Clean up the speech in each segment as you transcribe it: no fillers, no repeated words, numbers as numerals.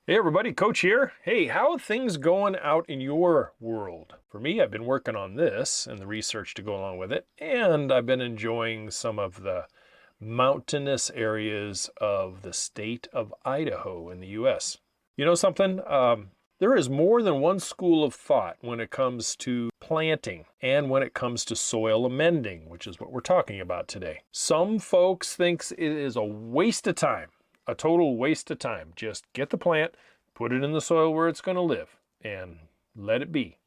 Hey everybody, Coach here. Hey, how are things going out in your world? For me, I've been working on this and the research to go along with it, and I've been enjoying some of the mountainous areas of the state of Idaho in the U.S. You know something? There is more than one school of thought when it comes to planting and when it comes to soil amending, which is what we're talking about today. Some folks think it is a waste of time. A total waste of time. Just get the plant, put it in the soil where it's going to live, and let it be.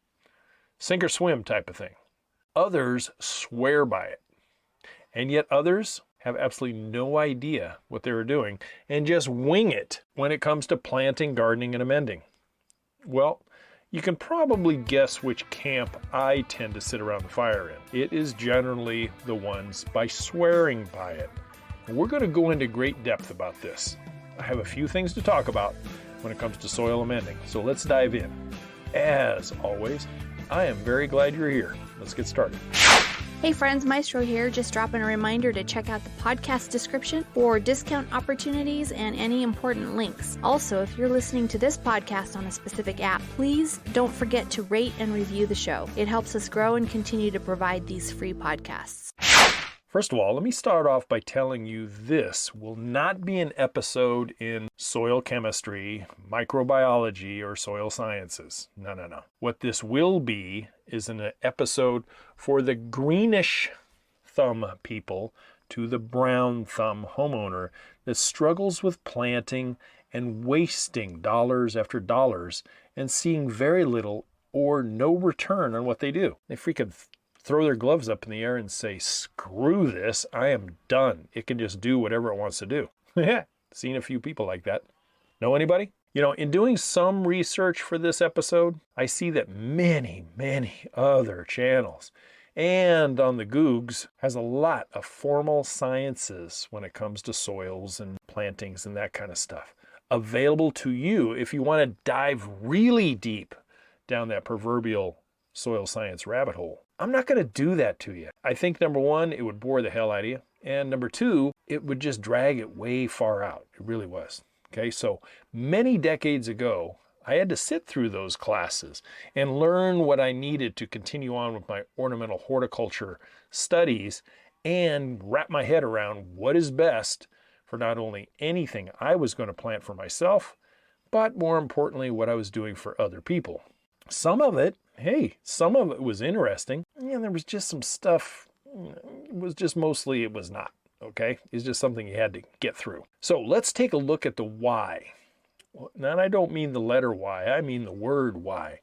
Sink or swim type of thing. Others swear by it. And yet others have absolutely no idea what they were doing and just wing it when it comes to planting, gardening, and amending. Well, you can probably guess which camp I tend to sit around the fire in. It is generally the ones by swearing by it. We're going to go into great depth about this. I have a few things to talk about when it comes to soil amending, so let's dive in. As always, I am very glad you're here. Let's get started. Hey friends, Maestro here, just dropping a reminder to check out the podcast description for discount opportunities and any important links. Also, if you're listening to this podcast on a specific app, please don't forget to rate and review the show. It helps us grow and continue to provide these free podcasts. First of all, let me start off by telling you this will not be an episode in soil chemistry, microbiology, or soil sciences. No. What this will be is an episode for the greenish thumb people to the brown thumb homeowner that struggles with planting and wasting dollars after dollars and seeing very little or no return on what they do. They freaking throw their gloves up in the air and say, screw this, I am done. It can just do whatever it wants to do. Seen a few people like that. Know anybody? You know, in doing some research for this episode, I see that many other channels and on the Googs has a lot of formal sciences when it comes to soils and plantings and that kind of stuff available to you if you want to dive really deep down that proverbial soil science rabbit hole. I'm not going to do that to you. I think number one, it would bore the hell out of you. And number two, it would just drag it way far out. It really was. Okay, so many decades ago, I had to sit through those classes and learn what I needed to continue on with my ornamental horticulture studies and wrap my head around what is best for not only anything I was going to plant for myself, but more importantly, what I was doing for other people. Some of it was interesting. Yeah, there was just some stuff, it was not, okay? It's just something you had to get through. So let's take a look at the why. And I don't mean the letter Y, I mean the word why.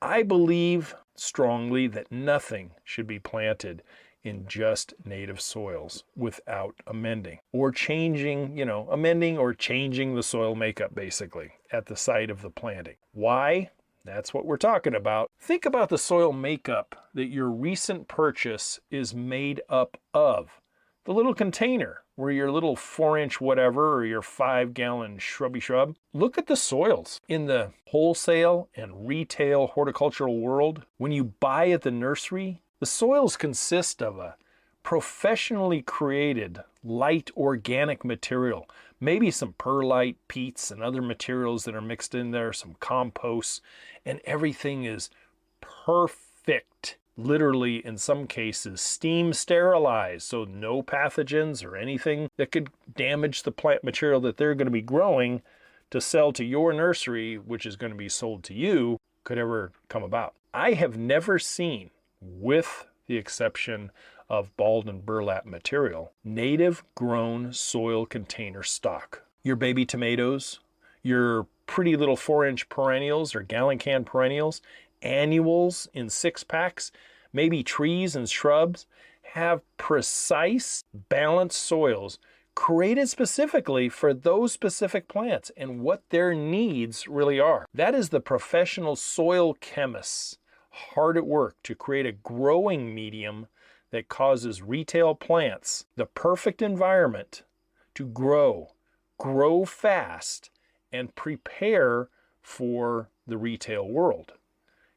I believe strongly that nothing should be planted in just native soils without amending or changing, amending or changing the soil makeup basically at the site of the planting. Why? That's what we're talking about. Think about the soil makeup that your recent purchase is made up of. The little container where your little 4-inch whatever or your 5-gallon shrub. Look at the soils in the wholesale and retail horticultural world. When you buy at the nursery, the soils consist of a professionally created light organic material, maybe some perlite, peats, and other materials that are mixed in there, some compost, and everything is perfect. Literally, in some cases, steam sterilized, so no pathogens or anything that could damage the plant material that they're going to be growing to sell to your nursery, which is going to be sold to you, could ever come about. I have never seen, with the exception of balled and burlap material, native grown soil container stock. Your baby tomatoes, your pretty little 4-inch perennials or gallon can perennials, annuals in 6-packs, maybe trees and shrubs, have precise, balanced soils created specifically for those specific plants and what their needs really are. That is the professional soil chemists hard at work to create a growing medium that causes retail plants the perfect environment to grow fast, and prepare for the retail world.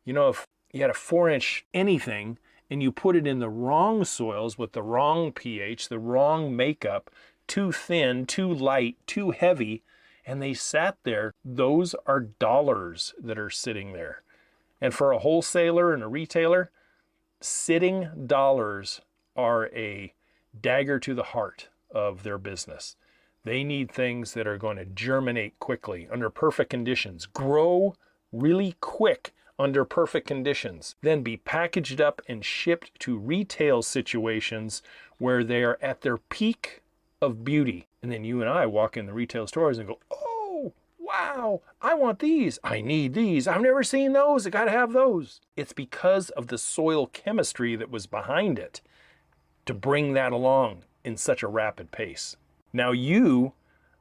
You know, if you had a 4-inch anything and you put it in the wrong soils with the wrong pH, the wrong makeup, too thin, too light, too heavy, and they sat there. Those are dollars that are sitting there. And for a wholesaler and a retailer, sitting dollars are a dagger to the heart of their business. They need things that are going to germinate quickly under perfect conditions, grow really quick under perfect conditions, then be packaged up and shipped to retail situations where they are at their peak of beauty. And then you and I walk in the retail stores and go, oh, wow, I want these. I need these. I've never seen those. I got to have those. It's because of the soil chemistry that was behind it to bring that along in such a rapid pace. Now you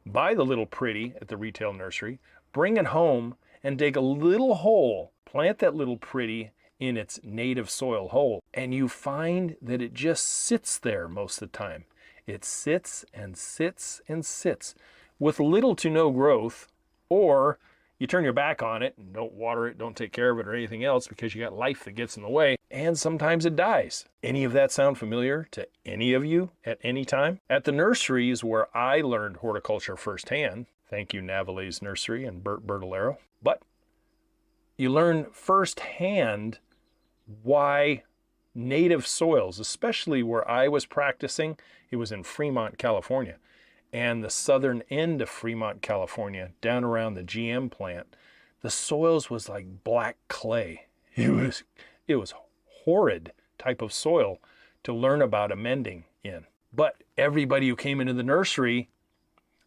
buy the little pretty at the retail nursery, bring it home and dig a little hole, plant that little pretty in its native soil hole, and you find that it just sits there most of the time. It sits and sits and sits with little to no growth, or you turn your back on it and don't water it, don't take care of it or anything else because you got life that gets in the way, and sometimes it dies. Any of that sound familiar to any of you at any time? At the nurseries where I learned horticulture firsthand, thank you Navale's Nursery and Bert Bertolero, but you learn firsthand why native soils, especially where I was practicing, it was in Fremont, California, and the southern end of Fremont, California, down around the GM plant, the soils was like black clay. It was horrid type of soil to learn about amending in. But everybody who came into the nursery,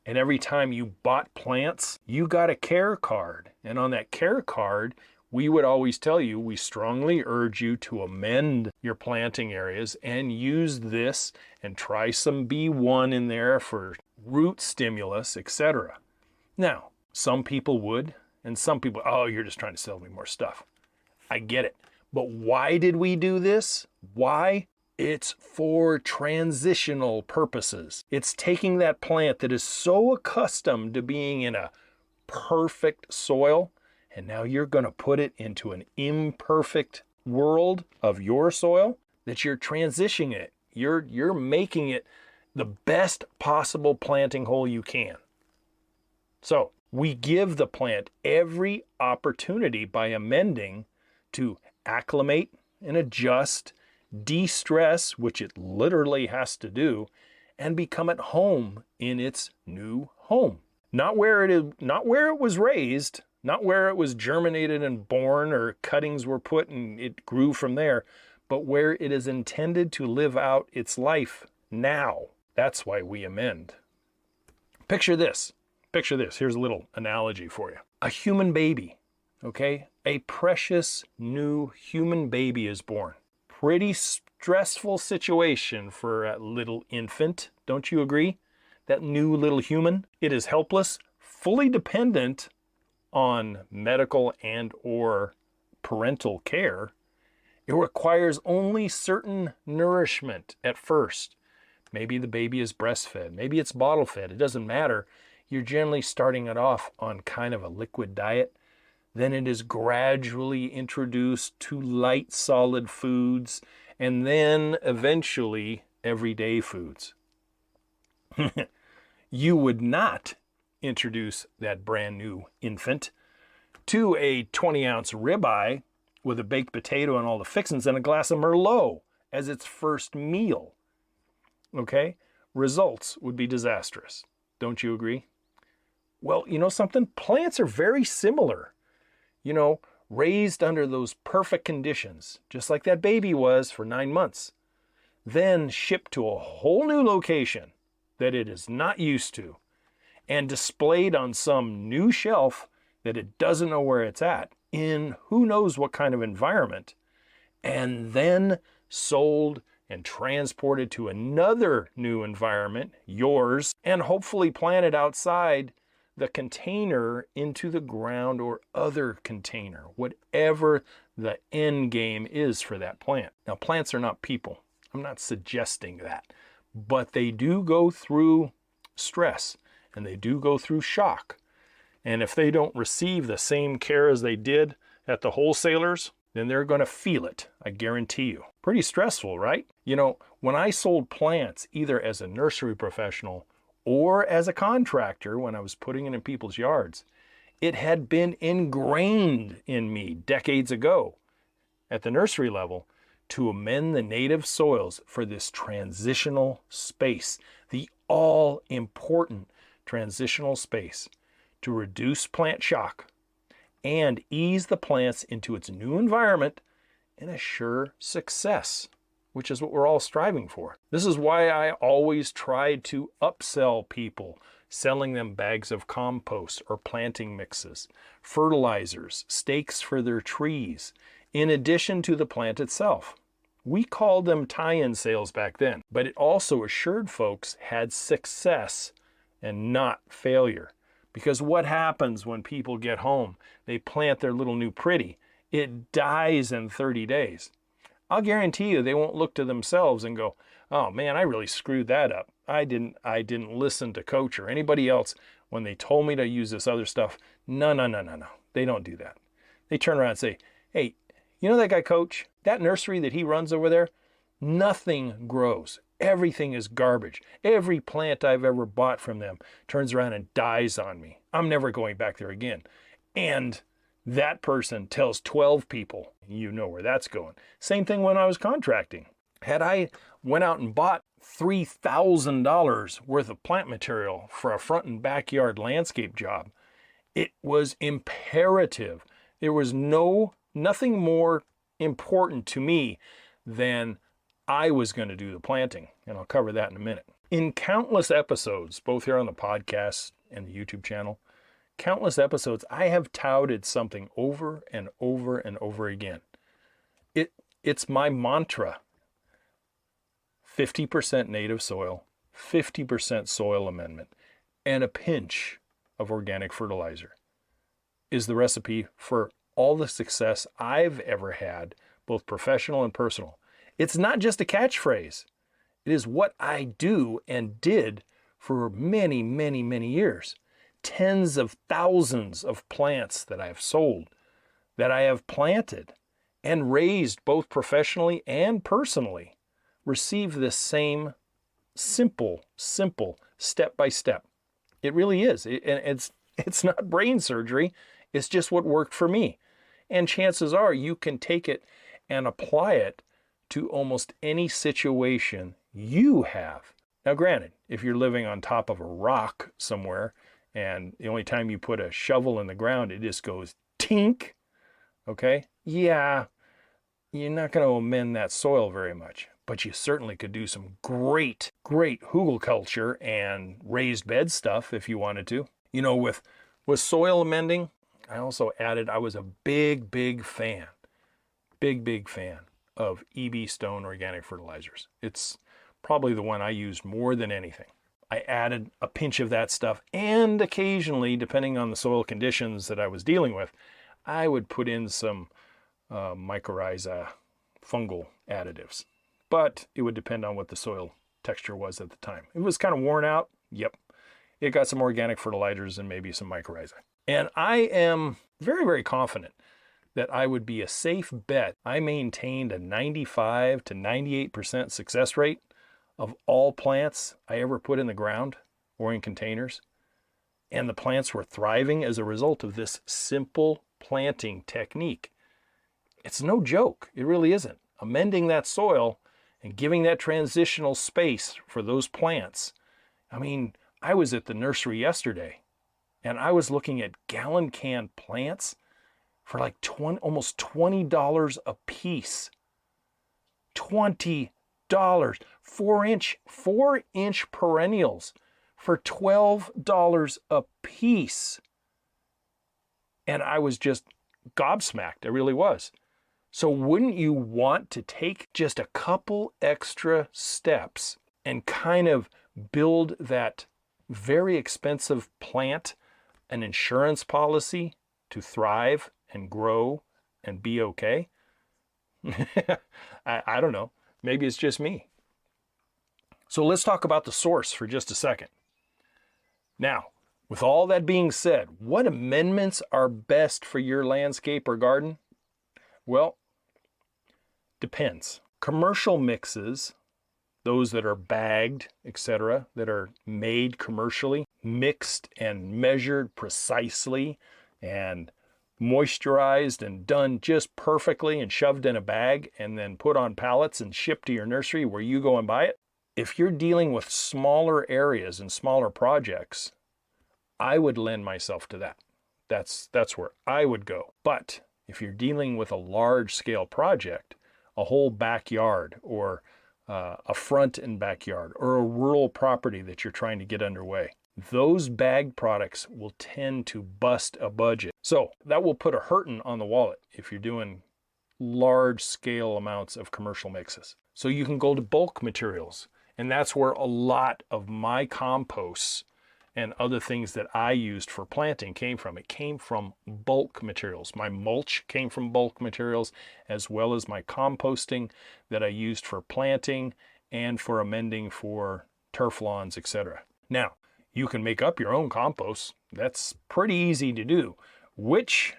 and every time you bought plants, you got a care card. And on that care card, we would always tell you, we strongly urge you to amend your planting areas and use this and try some B1 in there for root stimulus, etc. Now, some people would, and some people, oh, you're just trying to sell me more stuff. I get it. But why did we do this? Why? It's for transitional purposes. It's taking that plant that is so accustomed to being in a perfect soil, and now you're going to put it into an imperfect world of your soil, that you're transitioning it. You're making it the best possible planting hole you can. So we give the plant every opportunity by amending to acclimate and adjust, de-stress, which it literally has to do, and become at home in its new home. Not where it was raised, not where it was germinated and born or cuttings were put and it grew from there, but where it is intended to live out its life now. That's why we amend. Picture this. Here's a little analogy for you. A human baby, okay? A precious new human baby is born. Pretty stressful situation for a little infant, don't you agree? That new little human, it is helpless, fully dependent on medical and or parental care. It requires only certain nourishment at first. Maybe the baby is breastfed, maybe it's bottle fed, it doesn't matter. You're generally starting it off on kind of a liquid diet. Then it is gradually introduced to light solid foods, and then eventually everyday foods. You would not introduce that brand new infant to a 20-ounce ribeye with a baked potato and all the fixings and a glass of Merlot as its first meal. Okay? Results would be disastrous. Don't you agree? Well, you know something? Plants are very similar. You know, raised under those perfect conditions, just like that baby was for 9 months. Then shipped to a whole new location that it is not used to, and displayed on some new shelf that it doesn't know where it's at, in who knows what kind of environment, and then sold and transported to another new environment, yours, and hopefully planted outside the container into the ground or other container, whatever the end game is for that plant. Now, plants are not people. I'm not suggesting that, but they do go through stress and they do go through shock. And if they don't receive the same care as they did at the wholesalers, then they're going to feel it, I guarantee you. Pretty stressful, right? You know, when I sold plants, either as a nursery professional or as a contractor when I was putting it in people's yards. It had been ingrained in me decades ago at the nursery level to amend the native soils for this transitional space, the all-important transitional space, to reduce plant shock and ease the plants into its new environment and assure success, which is what we're all striving for. This is why I always try to upsell people, selling them bags of compost or planting mixes, fertilizers, stakes for their trees, in addition to the plant itself. We called them tie-in sales back then, but it also assured folks had success and not failure. Because what happens when people get home, they plant their little new pretty, it dies in 30 days. I'll guarantee you they won't look to themselves and go, oh man, I really screwed that up. I didn't listen to Coach or anybody else when they told me to use this other stuff. No. They don't do that. They turn around and say, hey, you know that guy Coach? That nursery that he runs over there? Nothing grows. Everything is garbage. Every plant I've ever bought from them turns around and dies on me. I'm never going back there again. And that person tells 12 people, you know where that's going. Same thing when I was contracting. Had I went out and bought $3,000 worth of plant material for a front and backyard landscape job, it was imperative. There was nothing more important to me than I was going to do the planting, and I'll cover that in a minute. In countless episodes, both here on the podcast and the YouTube channel, countless episodes, I have touted something over and over and over again. It's my mantra. 50% native soil, 50% soil amendment, and a pinch of organic fertilizer is the recipe for all the success I've ever had, both professional and personal. It's not just a catchphrase. It is what I do and did for many, many, many years. Tens of thousands of plants that I have sold, that I have planted and raised both professionally and personally, receive this same simple step by step. It really is. It's not brain surgery. It's just what worked for me. And chances are you can take it and apply it to almost any situation you have. Now, granted, if you're living on top of a rock somewhere and the only time you put a shovel in the ground, it just goes tink, okay? Yeah, you're not going to amend that soil very much, but you certainly could do some great hugelkultur and raised bed stuff if you wanted to. You know, with soil amending, I also added, I was a big fan of EB Stone organic fertilizers. It's probably the one I used more than anything. I added a pinch of that stuff, and occasionally, depending on the soil conditions that I was dealing with, I would put in some mycorrhiza fungal additives. But it would depend on what the soil texture was at the time. If it was kind of worn out, yep, it got some organic fertilizers and maybe some mycorrhiza. And I am very confident that I would be a safe bet. I maintained a 95 to 98% success rate of all plants I ever put in the ground or in containers. And the plants were thriving as a result of this simple planting technique. It's no joke. It really isn't. Amending that soil and giving that transitional space for those plants. I mean, I was at the nursery yesterday and I was looking at gallon can plants for like almost $20 a piece. $20. 4-inch perennials for $12 a piece. And I was just gobsmacked. I really was. So wouldn't you want to take just a couple extra steps and kind of build that very expensive plant an insurance policy to thrive and grow and be okay? I don't know. Maybe it's just me. So let's talk about the source for just a second. Now, with all that being said, what amendments are best for your landscape or garden? Well, depends. Commercial mixes those that are bagged, etc., that are made commercially, mixed and measured precisely and moisturized and done just perfectly and shoved in a bag and then put on pallets and shipped to your nursery where you go and buy it. If you're dealing with smaller areas and smaller projects, I would lend myself to that. That's where I would go. But if you're dealing with a large scale project, a whole backyard or a front and backyard or a rural property that you're trying to get underway, those bagged products will tend to bust a budget. So that will put a hurting on the wallet if you're doing large scale amounts of commercial mixes. So you can go to bulk materials, and that's where a lot of my composts and other things that I used for planting came from. It came from bulk materials. My mulch came from bulk materials, as well as my composting that I used for planting and for amending for turf lawns, etc. Now, you can make up your own compost. That's pretty easy to do, which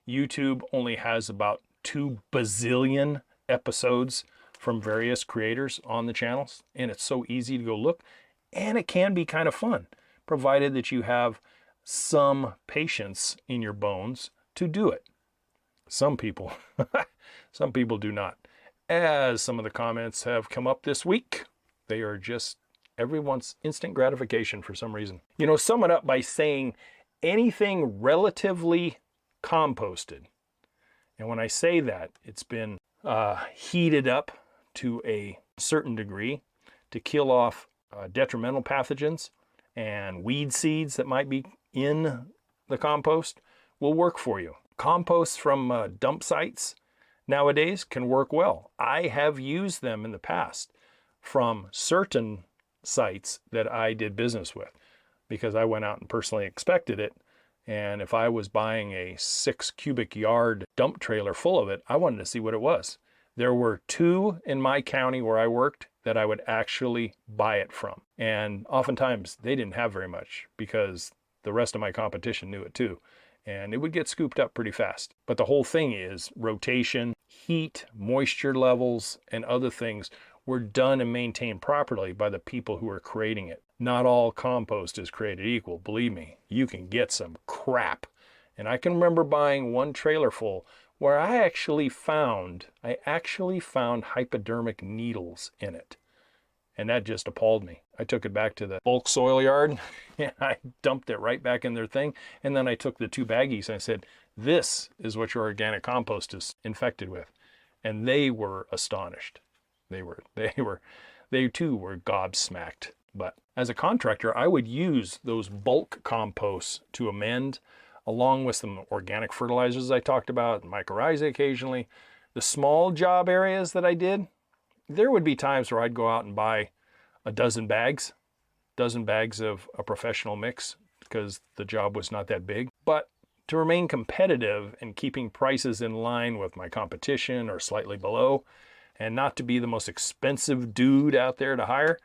YouTube only has about 2 bazillion episodes from various creators on the channels, and it's so easy to go look. And it can be kind of fun, provided that you have some patience in your bones to do it. Some people do not. As some of the comments have come up this week, they are just everyone's instant gratification for some reason. Sum it up by saying anything relatively composted. And when I say that, it's been heated up to a certain degree to kill off detrimental pathogens and weed seeds that might be in the compost will work for you. Composts from dump sites nowadays can work well. I have used them in the past from certain sites that I did business with because I went out and personally inspected it. And if I was buying a 6 cubic yard dump trailer full of it, I wanted to see what it was. There were 2 in my county where I worked that I would actually buy it from. And oftentimes they didn't have very much because the rest of my competition knew it too. And it would get scooped up pretty fast. But the whole thing is rotation, heat, moisture levels, and other things were done and maintained properly by the people who are creating it. Not all compost is created equal. Believe me, you can get some crap. And I can remember buying one trailer full where I actually found hypodermic needles in it. And that just appalled me. I took it back to the bulk soil yard and I dumped it right back in their thing. And then I took the 2 baggies and I said, this is what your organic compost is infected with. And they were astonished. They too were gobsmacked. But as a contractor, I would use those bulk composts to amend, along with some organic fertilizers I talked about, mycorrhizae occasionally. The small job areas that I did, there would be times where I'd go out and buy a dozen bags of a professional mix because the job was not that big. But to remain competitive and keeping prices in line with my competition or slightly below, and not to be the most expensive dude out there to hire,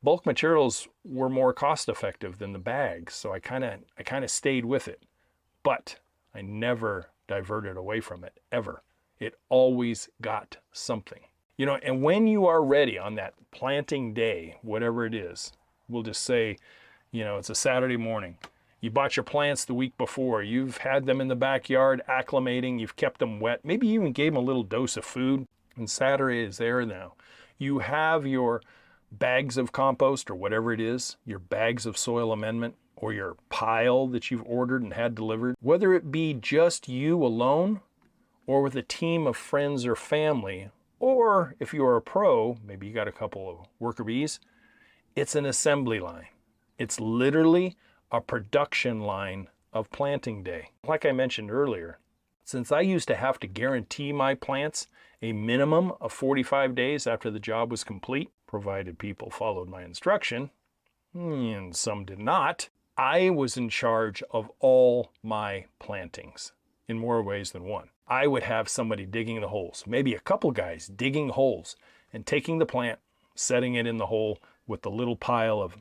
bulk materials were more cost effective than the bags. So I kind of stayed with it. But I never diverted away from it, ever. It always got something. And when you are ready on that planting day, whatever it is, we'll just say, it's a Saturday morning. You bought your plants the week before. You've had them in the backyard acclimating. You've kept them wet. Maybe you even gave them a little dose of food. And Saturday is there now. You have your bags of compost or whatever it is, your bags of soil amendment, or your pile that you've ordered and had delivered, whether it be just you alone or with a team of friends or family, or if you are a pro, maybe you got a couple of worker bees, it's an assembly line. It's literally a production line of planting day. Like I mentioned earlier, since I used to have to guarantee my plants a minimum of 45 days after the job was complete, provided people followed my instruction, and some did not, I was in charge of all my plantings in more ways than one. I would have somebody digging the holes, maybe a couple guys digging holes and taking the plant, setting it in the hole with the little pile of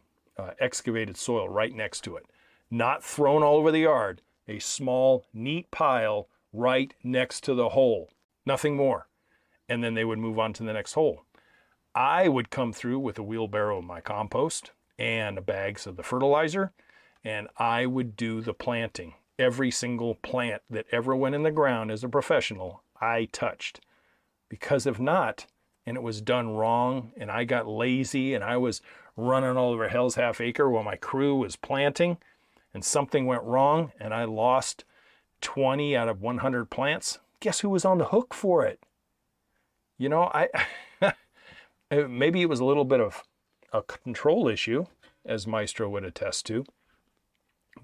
excavated soil right next to it. Not thrown all over the yard, a small, neat pile right next to the hole. Nothing more. And then they would move on to the next hole. I would come through with a wheelbarrow of my compost and bags of the fertilizer, and I would do the planting. Every single plant that ever went in the ground as a professional, I touched. Because if not, and it was done wrong, and I got lazy, and I was running all over Hell's Half Acre while my crew was planting, and something went wrong, and I lost 20 out of 100 plants, guess who was on the hook for it? You know, maybe it was a little bit of a control issue, as Maestro would attest to,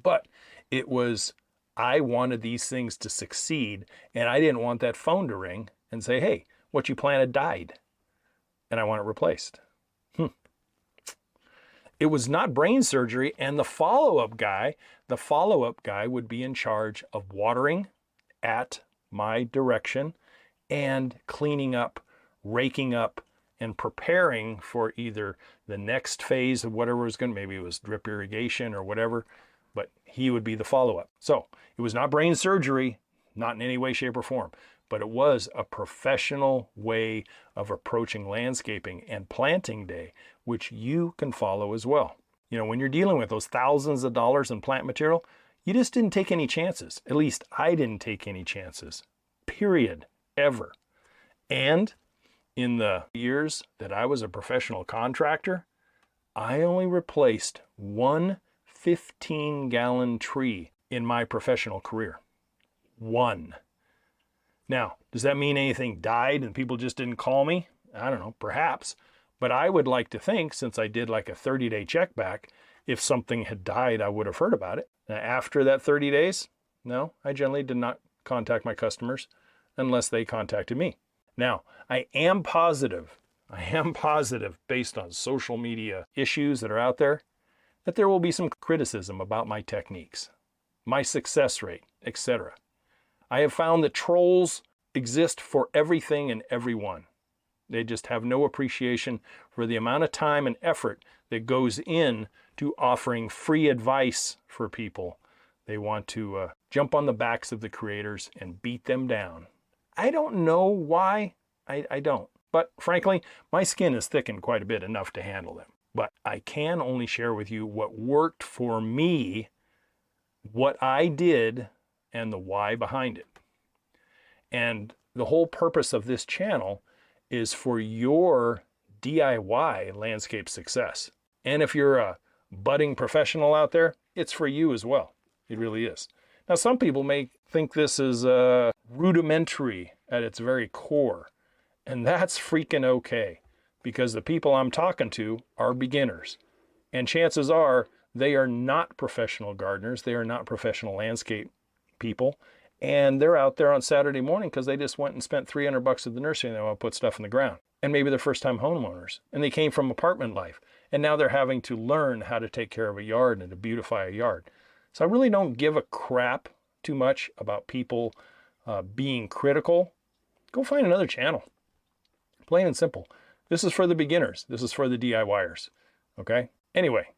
but it was, I wanted these things to succeed, and I didn't want that phone to ring and say, hey, what you planted died, and I want it replaced. It was not brain surgery, and the follow-up guy would be in charge of watering at my direction and cleaning up, raking up, and preparing for either the next phase of whatever was going to, maybe it was drip irrigation or whatever, but he would be the follow-up. So it was not brain surgery, not in any way, shape, or form, but it was a professional way of approaching landscaping and planting day, which you can follow as well. You know, when you're dealing with those thousands of dollars in plant material, you just didn't take any chances. At least I didn't take any chances, period, ever. And in the years that I was a professional contractor, I only replaced one 15-gallon tree in my professional career. One. Now, does that mean anything died and people just didn't call me? I don't know, perhaps. But I would like to think, since I did like a 30-day check back, if something had died, I would have heard about it. Now, after that 30 days, no, I generally did not contact my customers unless they contacted me. Now, I am positive based on social media issues that are out there, that there will be some criticism about my techniques, my success rate, etc. I have found that trolls exist for everything and everyone. They just have no appreciation for the amount of time and effort that goes in to offering free advice for people. They want to jump on the backs of the creators and beat them down. I don't know why. I don't. But frankly, my skin is thickened quite a bit enough to handle them. But I can only share with you what worked for me, what I did, and the why behind it. And the whole purpose of this channel is for your DIY landscape success. And if you're a budding professional out there, it's for you as well. It really is. Now, some people may think this is rudimentary at its very core, and that's freaking okay, because the people I'm talking to are beginners. And chances are they are not professional gardeners. They are not professional landscape people. And they're out there on Saturday morning because they just went and spent $300 at the nursery and they want to put stuff in the ground. And maybe they're first-time homeowners. And they came from apartment life. And now they're having to learn how to take care of a yard and to beautify a yard. So I really don't give a crap too much about people being critical. Go find another channel. Plain and simple. This is for the beginners. This is for the DIYers. Okay? Anyway,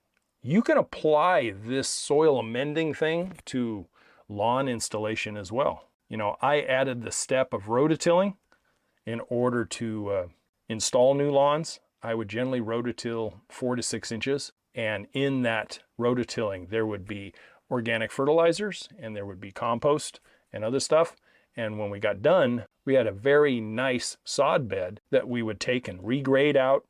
you can apply this soil amending thing to lawn installation as well. You know, I added the step of rototilling in order to install new lawns. I would generally rototill 4 to 6 inches. And in that rototilling, there would be organic fertilizers and there would be compost and other stuff. And when we got done, we had a very nice sod bed that we would take and regrade out,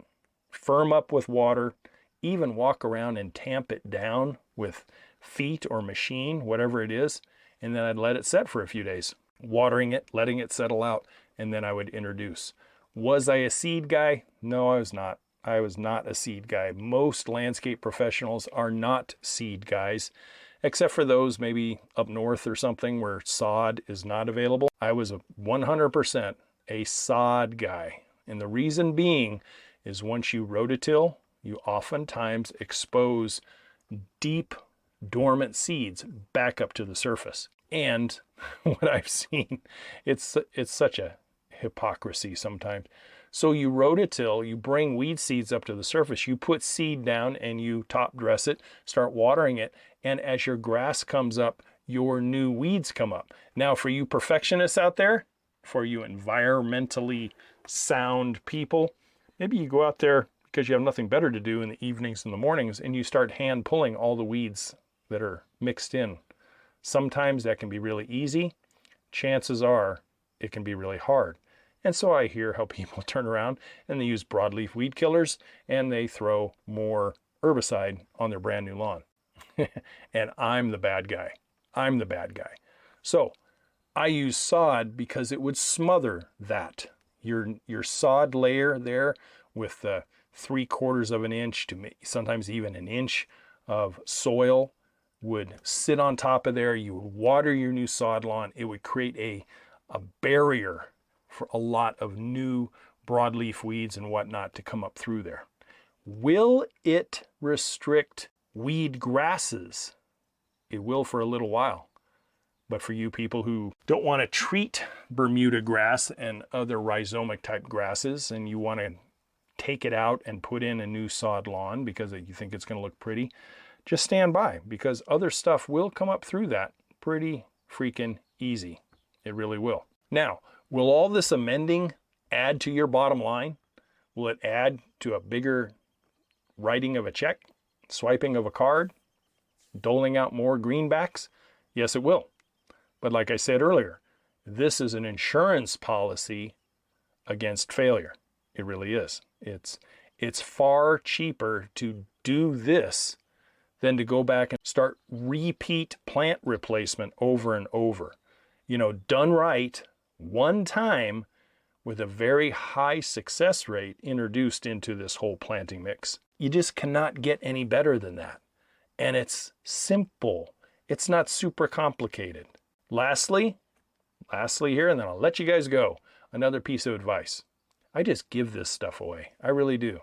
firm up with water, even walk around and tamp it down with feet or machine, whatever it is. And then I'd let it set for a few days, watering it, letting it settle out, and then I would introduce. Was I a seed guy? No, I was not. I was not a seed guy. Most landscape professionals are not seed guys, except for those maybe up north or something where sod is not available. I was 100% a sod guy. And the reason being is once you rototill, you oftentimes expose deep, dormant seeds back up to the surface. And what I've seen, it's such a hypocrisy sometimes. So you rototill, you bring weed seeds up to the surface, you put seed down and you top dress it, start watering it, and as your grass comes up, your new weeds come up. Now for you perfectionists out there, for you environmentally sound people, Maybe you go out there because you have nothing better to do in the evenings and the mornings, and you start hand pulling all the weeds that are mixed in. Sometimes that can be really easy. Chances are it can be really hard. And so I hear how people turn around and they use broadleaf weed killers and they throw more herbicide on their brand new lawn. And I'm the bad guy. I'm the bad guy. So I use sod because it would smother that. Your sod layer there with the 3/4 of an inch to sometimes even an inch of soil would sit on top of there. You would water your new sod lawn. It would create a barrier for a lot of new broadleaf weeds and whatnot to come up through there. Will it restrict weed grasses? It will for a little while. But for you people who don't want to treat Bermuda grass and other rhizomic type grasses, and you want to take it out and put in a new sod lawn because you think it's going to look pretty, just stand by, because other stuff will come up through that pretty freaking easy. It really will. Now, will all this amending add to your bottom line? Will it add to a bigger writing of a check, swiping of a card, doling out more greenbacks? Yes, it will. But like I said earlier, this is an insurance policy against failure. It really is. It's far cheaper to do this than to go back and start repeat plant replacement over and over. You know, done right one time with a very high success rate introduced into this whole planting mix. You just cannot get any better than that. And it's simple. It's not super complicated. Lastly here, and then I'll let you guys go, another piece of advice. I just give this stuff away. I really do.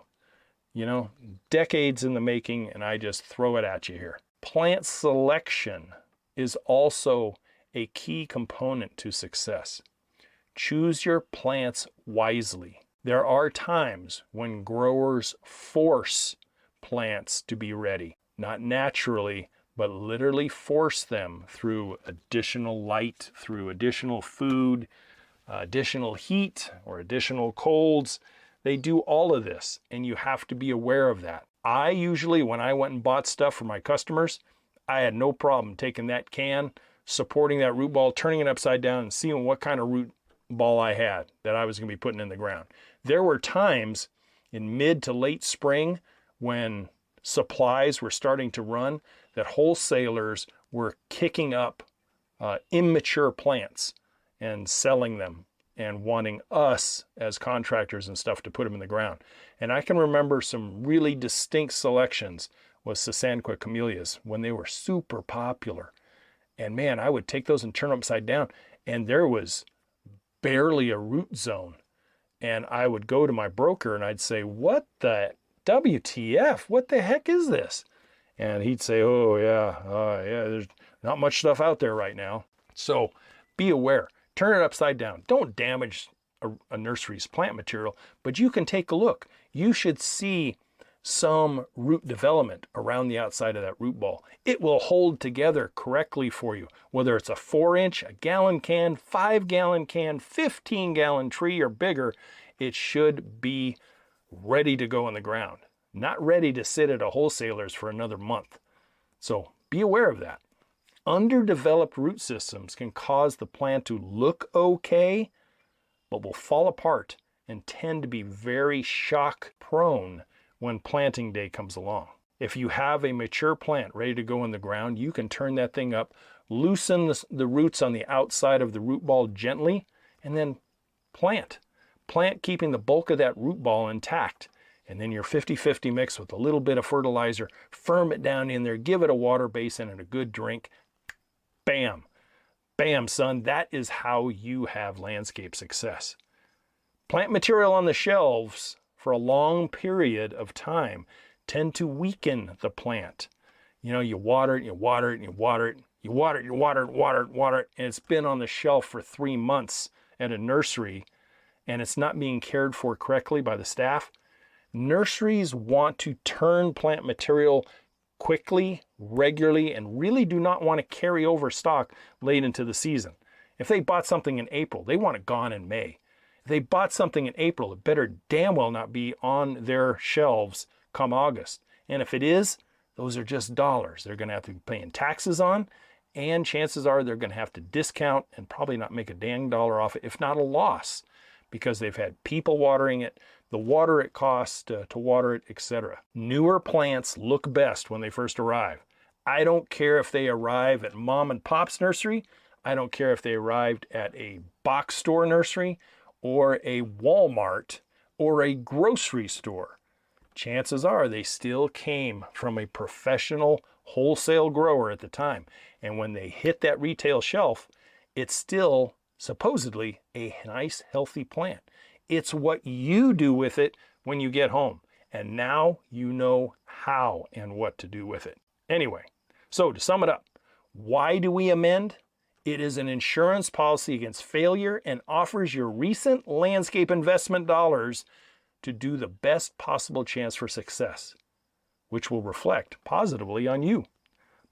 You know, decades in the making, and I just throw it at you here. Plant selection is also a key component to success. Choose your plants wisely. There are times when growers force plants to be ready, not naturally, but literally force them through additional light, through additional food, additional heat, or additional colds. They do all of this, and you have to be aware of that. I usually, when I went and bought stuff for my customers, I had no problem taking that can, supporting that root ball, turning it upside down, and seeing what kind of root ball I had that I was going to be putting in the ground. There were times in mid to late spring when supplies were starting to run that wholesalers were kicking up immature plants and selling them and wanting us as contractors and stuff to put them in the ground. And I can remember some really distinct selections was Sasanqua camellias when they were super popular. And man, I would take those and turn them upside down, and there was barely a root zone. And I would go to my broker and I'd say, what the WTF? What the heck is this? And he'd say, oh yeah, there's not much stuff out there right now. So be aware. Turn it upside down. Don't damage a nursery's plant material, but you can take a look. You should see some root development around the outside of that root ball. It will hold together correctly for you, whether it's a 4-inch, a gallon can, 5-gallon can, 15-gallon tree or bigger. It should be ready to go in the ground, not ready to sit at a wholesaler's for another month. So be aware of that. Underdeveloped root systems can cause the plant to look okay, but will fall apart and tend to be very shock prone when planting day comes along. If you have a mature plant ready to go in the ground, you can turn that thing up, loosen the roots on the outside of the root ball gently, and then plant. Plant keeping the bulk of that root ball intact. And then your 50-50 mix with a little bit of fertilizer, firm it down in there, give it a water basin and a good drink. Bam. Bam, son. That is how you have landscape success. Plant material on the shelves for a long period of time tend to weaken the plant. You know, you water it, you water it, you water it, you water it, you water it, water it, water it, and it's been on the shelf for 3 months at a nursery, and it's not being cared for correctly by the staff. Nurseries want to turn plant material quickly, regularly, and really do not want to carry over stock late into the season. If they bought something in April, they want it gone in May. They bought something in April. It better damn well not be on their shelves come August. And if it is, those are just dollars they're going to have to be paying taxes on, and chances are they're going to have to discount and probably not make a dang dollar off it, if not a loss, because they've had people watering it, the water it costs to water it, etc. Newer plants look best when they first arrive. I don't care if they arrive at mom and pop's nursery. I don't care if they arrived at a box store nursery or a Walmart or a grocery store. Chances are they still came from a professional wholesale grower at the time. And when they hit that retail shelf, it's still supposedly a nice, healthy plant. It's what you do with it when you get home. And now you know how and what to do with it. Anyway, so to sum it up, why do we amend? It is an insurance policy against failure and offers your recent landscape investment dollars to do the best possible chance for success, which will reflect positively on you,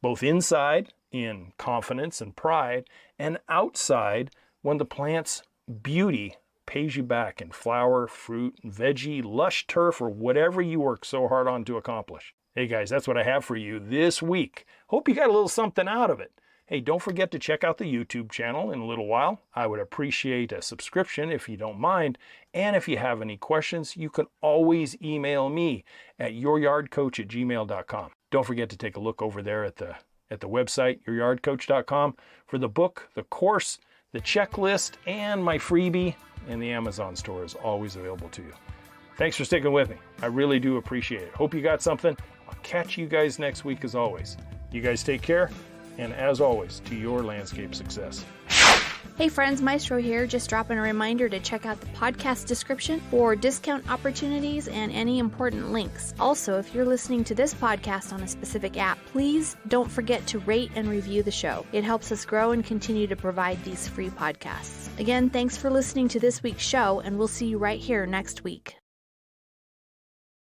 both inside in confidence and pride, and outside when the plant's beauty pays you back in flower, fruit, veggie, lush turf, or whatever you work so hard on to accomplish. Hey guys, that's what I have for you this week. Hope you got a little something out of it. Hey, don't forget to check out the YouTube channel in a little while. I would appreciate a subscription if you don't mind. And if you have any questions, you can always email me at youryardcoach@gmail.com. Don't forget to take a look over there at the website, youryardcoach.com, for the book, the course, the checklist, and my freebie. And the Amazon store is always available to you. Thanks for sticking with me. I really do appreciate it. Hope you got something. I'll catch you guys next week as always. You guys take care. And as always, to your landscape success. Hey friends, Maestro here, just dropping a reminder to check out the podcast description for discount opportunities and any important links. Also, if you're listening to this podcast on a specific app, please don't forget to rate and review the show. It helps us grow and continue to provide these free podcasts. Again, thanks for listening to this week's show, and we'll see you right here next week.